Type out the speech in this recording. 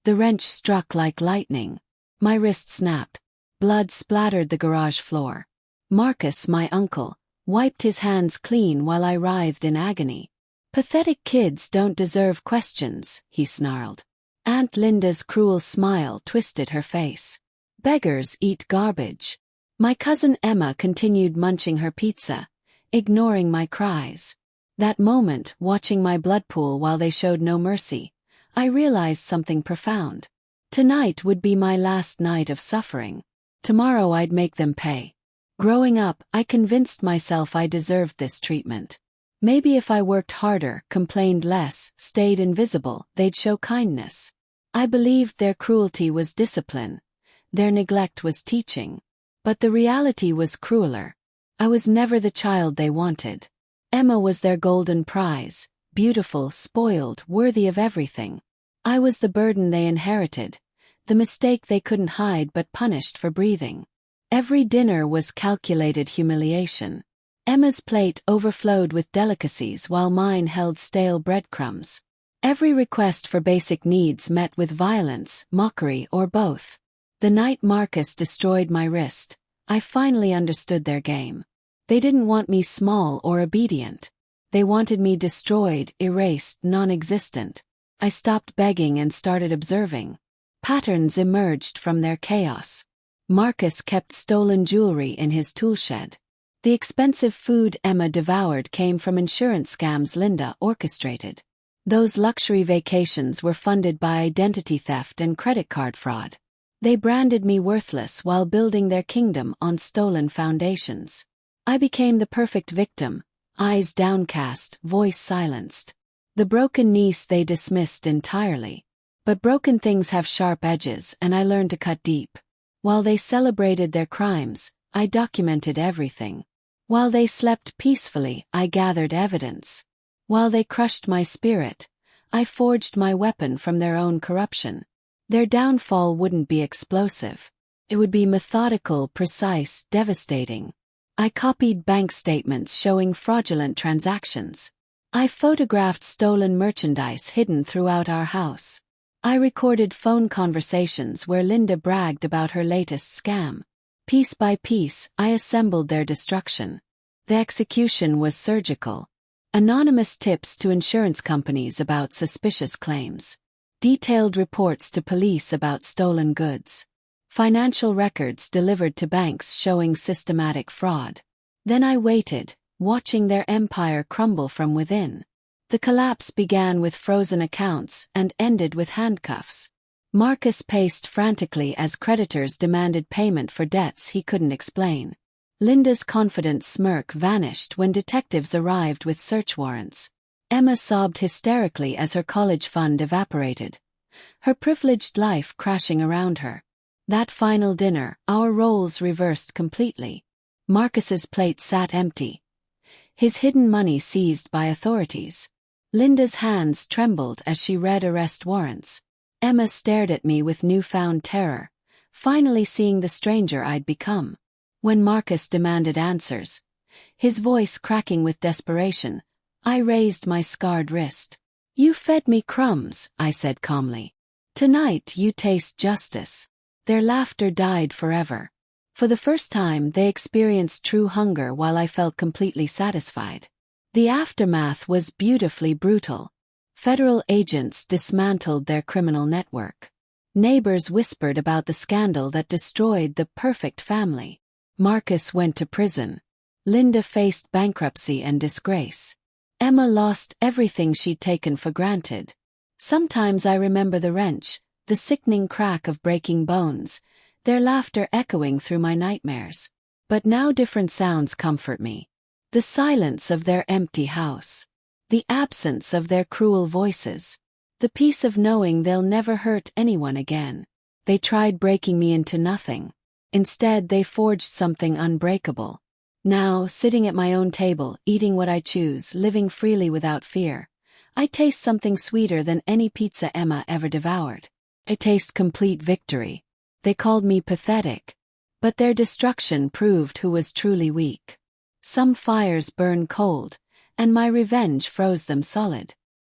The wrench struck like lightning. My wrist snapped. Blood splattered the garage floor. Marcus, my uncle, wiped his hands clean while I writhed in agony. "Pathetic kids don't deserve questions," he snarled. Aunt Linda's cruel smile twisted her face. "Beggars eat garbage." My cousin Emma continued munching her pizza, ignoring my cries. That moment, watching my blood pool while they showed no mercy, I realized something profound. Tonight would be my last night of suffering. Tomorrow I'd make them pay. Growing up, I convinced myself I deserved this treatment. Maybe if I worked harder, complained less, stayed invisible, they'd show kindness. I believed their cruelty was discipline. Their neglect was teaching. But the reality was crueler. I was never the child they wanted. Emma was their golden prize, beautiful, spoiled, worthy of everything. I was the burden they inherited, the mistake they couldn't hide but punished for breathing. Every dinner was calculated humiliation. Emma's plate overflowed with delicacies while mine held stale breadcrumbs. Every request for basic needs met with violence, mockery, or both. The night Marcus destroyed my wrist, I finally understood their game. They didn't want me small or obedient. They wanted me destroyed, erased, non-existent. I stopped begging and started observing. Patterns emerged from their chaos. Marcus kept stolen jewelry in his toolshed. The expensive food Emma devoured came from insurance scams Linda orchestrated. Those luxury vacations were funded by identity theft and credit card fraud. They branded me worthless while building their kingdom on stolen foundations. I became the perfect victim, eyes downcast, voice silenced. The broken niece they dismissed entirely. But broken things have sharp edges, and I learned to cut deep. While they celebrated their crimes, I documented everything. While they slept peacefully, I gathered evidence. While they crushed my spirit, I forged my weapon from their own corruption. Their downfall wouldn't be explosive. It would be methodical, precise, devastating. I copied bank statements showing fraudulent transactions. I photographed stolen merchandise hidden throughout our house. I recorded phone conversations where Linda bragged about her latest scam. Piece by piece, I assembled their destruction. The execution was surgical. Anonymous tips to insurance companies about suspicious claims. Detailed reports to police about stolen goods. Financial records delivered to banks showing systematic fraud. Then I waited, watching their empire crumble from within. The collapse began with frozen accounts and ended with handcuffs. Marcus paced frantically as creditors demanded payment for debts he couldn't explain. Linda's confident smirk vanished when detectives arrived with search warrants. Emma sobbed hysterically as her college fund evaporated, her privileged life crashing around her. That final dinner, our roles reversed completely. Marcus's plate sat empty, his hidden money seized by authorities. Linda's hands trembled as she read arrest warrants. Emma stared at me with newfound terror, finally seeing the stranger I'd become. When Marcus demanded answers, his voice cracking with desperation, I raised my scarred wrist. "You fed me crumbs," I said calmly. "Tonight you taste justice." Their laughter died forever. For the first time they experienced true hunger while I felt completely satisfied. The aftermath was beautifully brutal. Federal agents dismantled their criminal network. Neighbors whispered about the scandal that destroyed the perfect family. Marcus went to prison. Linda faced bankruptcy and disgrace. Emma lost everything she'd taken for granted. Sometimes I remember the wrench, the sickening crack of breaking bones, their laughter echoing through my nightmares. But now different sounds comfort me. The silence of their empty house. The absence of their cruel voices. The peace of knowing they'll never hurt anyone again. They tried breaking me into nothing. Instead, they forged something unbreakable. Now, sitting at my own table, eating what I choose, living freely without fear, I taste something sweeter than any pizza Emma ever devoured. I taste complete victory. They called me pathetic. But their destruction proved who was truly weak. Some fires burn cold, and my revenge froze them solid.